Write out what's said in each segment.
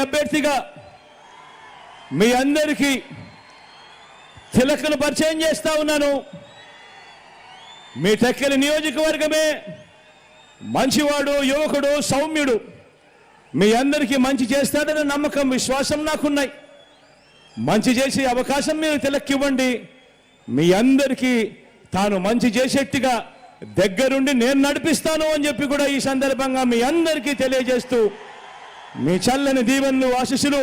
అభ్యర్థిగా మీ అందరికీ తిలకను పరిచయం చేస్తా ఉన్నాను. మీ టెక్కలి నియోజకవర్గమే మంచివాడు, యువకుడు, సౌమ్యుడు, మీ అందరికీ మంచి చేస్తాడనే నమ్మకం, విశ్వాసం నాకున్నాయి. మంచి చేసే అవకాశం మీరు తిలక్కివ్వండి. మీ అందరికీ తాను మంచి చేసేట్టుగా దగ్గరుండి నేను నడిపిస్తాను అని చెప్పి కూడా ఈ సందర్భంగా మీ అందరికీ తెలియజేస్తూ మీ చల్లని దీవెనలు, ఆశీస్సులు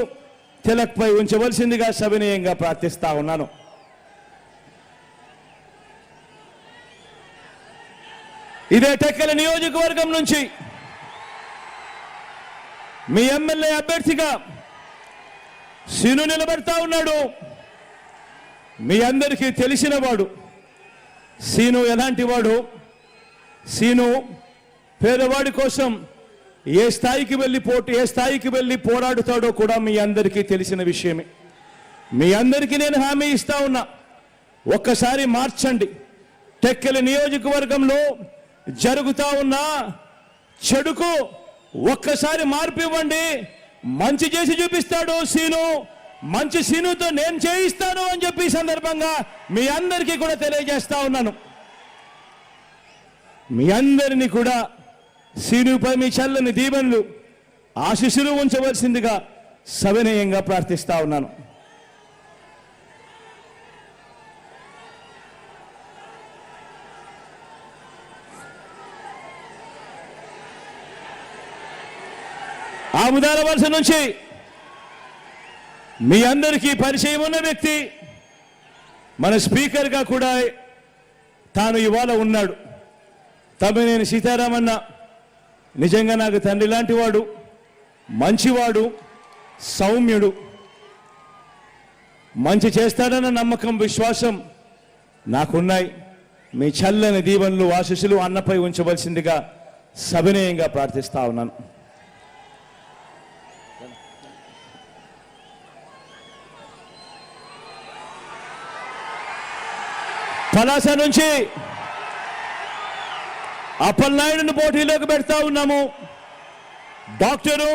తిలక్పై ఉంచవలసిందిగా సవినయంగా ప్రార్థిస్తా ఉన్నాను. ఇదే టెక్కలి నియోజకవర్గం నుంచి మీ ఎమ్మెల్యే అభ్యర్థిగా సీను నిలబడతా ఉన్నాడు. మీ అందరికీ తెలిసిన వాడు సీను ఎలాంటి వాడు. సీను పేదవాడి కోసం ఏ స్థాయికి వెళ్ళి పోరాడుతాడో కూడా మీ అందరికీ తెలిసిన విషయమే. మీ అందరికీ నేను హామీ ఇస్తా ఉన్నా, ఒక్కసారి మార్చండి. టెక్కలి నియోజకవర్గంలో జరుగుతా ఉన్న చెడుకు ఒక్కసారి మార్పు ఇవ్వండి. మంచి చేసి చూపిస్తాడు సీను. మంచి సీనుతో నేను చేయిస్తాను అని చెప్పి ఈ సందర్భంగా మీ అందరికీ కూడా తెలియజేస్తా ఉన్నాను. మీ అందరినీ కూడా సీనుపై మీ చల్లని దీవెనలు, ఆశీస్సులు ఉంచవలసిందిగా సవినయంగా ప్రార్థిస్తా ఉన్నాను. ఆముదాల వలస నుంచి మీ అందరికీ పరిచయం ఉన్న వ్యక్తి, మన స్పీకర్గా కూడా తాను ఇవాళ ఉన్నాడు. తమ్మినేని సీతారామన్న నిజంగా నాకు తండ్రి లాంటి వాడు, మంచివాడు, సౌమ్యుడు. మంచి చేస్తాడన్న నమ్మకం, విశ్వాసం నాకున్నాయి. మీ చల్లని దీవెనలు, ఆశీస్సులు అన్నపై ఉంచవలసిందిగా సవినయంగా ప్రార్థిస్తా ఉన్నాను. పలాస నుంచి అప్పలనాయుడును పోటీలోకి పెడతా ఉన్నాము. డాక్టరు,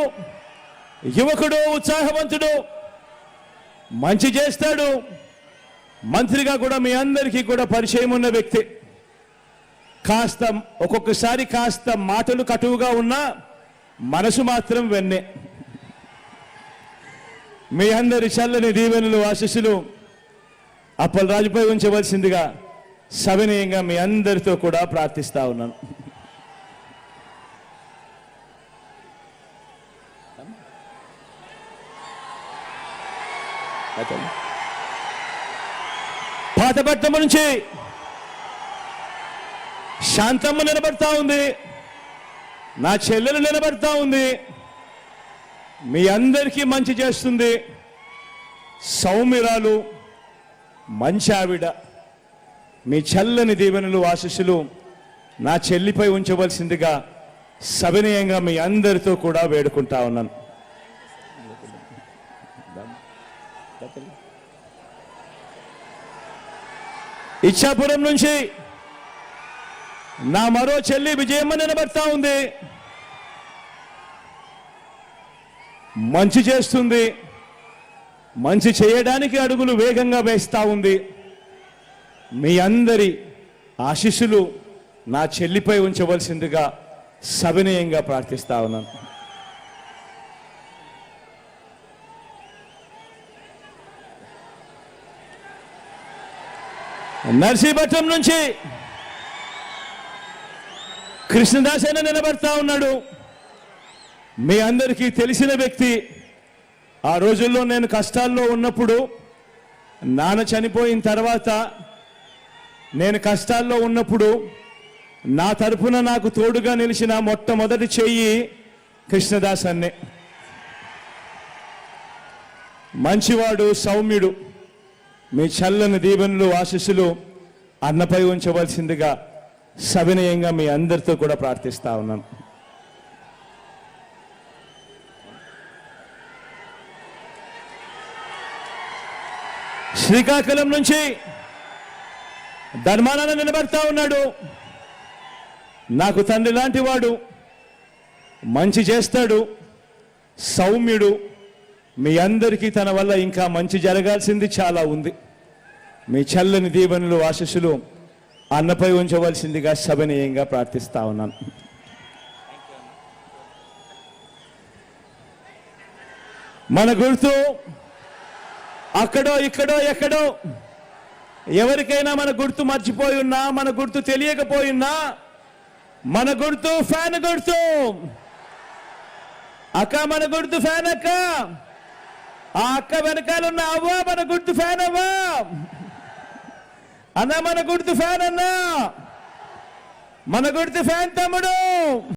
యువకుడు, ఉత్సాహవంతుడు, మంచి చేస్తాడు. మంత్రిగా కూడా మీ అందరికీ కూడా పరిచయం ఉన్న వ్యక్తి. ఒక్కొక్కసారి కాస్త మాటలు కటువుగా ఉన్నా మనసు మాత్రం వెన్నే. మీ అందరి చల్లని దీవెనలు, ఆశీస్సులు అప్పలరాజుపై ఉంచవలసిందిగా సవినయంగా మీ అందరితో కూడా ప్రార్థిస్తా ఉన్నాను. పాతపట్నం నుంచి శాంతమ్మ నిలబడతా ఉంది, నా చెల్లెలు నిలబడతా ఉంది. మీ అందరికీ మంచి చేస్తుంది, సౌమ్యురాలు, మంచి ఆవిడ. మీ చల్లని దీవెనలు, ఆశీస్సులు నా చెల్లిపై ఉంచవలసిందిగా సవినయంగా మీ అందరితో కూడా వేడుకుంటా ఉన్నాను. ఇచ్చాపురం నుంచి నా మరో చెల్లి విజయమ్మ నిలబడతా ఉంది. మంచి చేస్తుంది, మంచి చేయడానికి అడుగులు వేగంగా వేస్తా ఉంది. మీ అందరి ఆశీస్సులు నా చెల్లిపై ఉంచవలసిందిగా సవినయంగా ప్రార్థిస్తా ఉన్నాను. నర్సీపట్నం నుంచి కృష్ణదాస్ అయిన నిలబడతా ఉన్నాడు. మీ అందరికీ తెలిసిన వ్యక్తి. ఆ రోజుల్లో నేను కష్టాల్లో ఉన్నప్పుడు, నాన్న చనిపోయిన తర్వాత నేను కష్టాల్లో ఉన్నప్పుడు నా తరఫున నాకు తోడుగా నిలిచిన మొట్టమొదటి చెయ్యి కృష్ణదాస్ అన్నే. మంచివాడు, సౌమ్యుడు. మీ చల్లని దీవెనలు, ఆశీస్సులు అన్నపై ఉంచవలసిందిగా సవినయంగా మీ అందరితో కూడా ప్రార్థిస్తా ఉన్నాను. శ్రీకాకుళం నుంచి ధర్మాన నిలబడతా ఉన్నాడు. నాకు తండ్రి లాంటి వాడు, మంచి చేస్తాడు, సౌమ్యుడు, మీ అందరికీ తన వల్ల ఇంకా మంచి జరగాల్సింది చాలా ఉంది. మీ చల్లని దీవెనలు ఆశీస్సులు అన్నపై ఉంచవలసిందిగా సభనీయంగా ప్రార్థిస్తా ఉన్నాను. మన గుర్తు అక్కడో ఇక్కడో ఎక్కడో ఎవరికైనా మన గుర్తు మర్చిపోయి ఉన్నా, మన గుర్తు తెలియకపోయినా, మన గుర్తు ఫ్యాన్ గుర్తు. అక్క మన గుర్తు ఫ్యాన్ అక్క. ఆ అక్క వెనకాలన్న అవ్వా మన గుర్తు ఫ్యాన్ అవ్వా. అన్నా మన గుర్తు ఫ్యాన్ అన్నా. మన గుర్తు ఫ్యాన్ తమ్ముడు.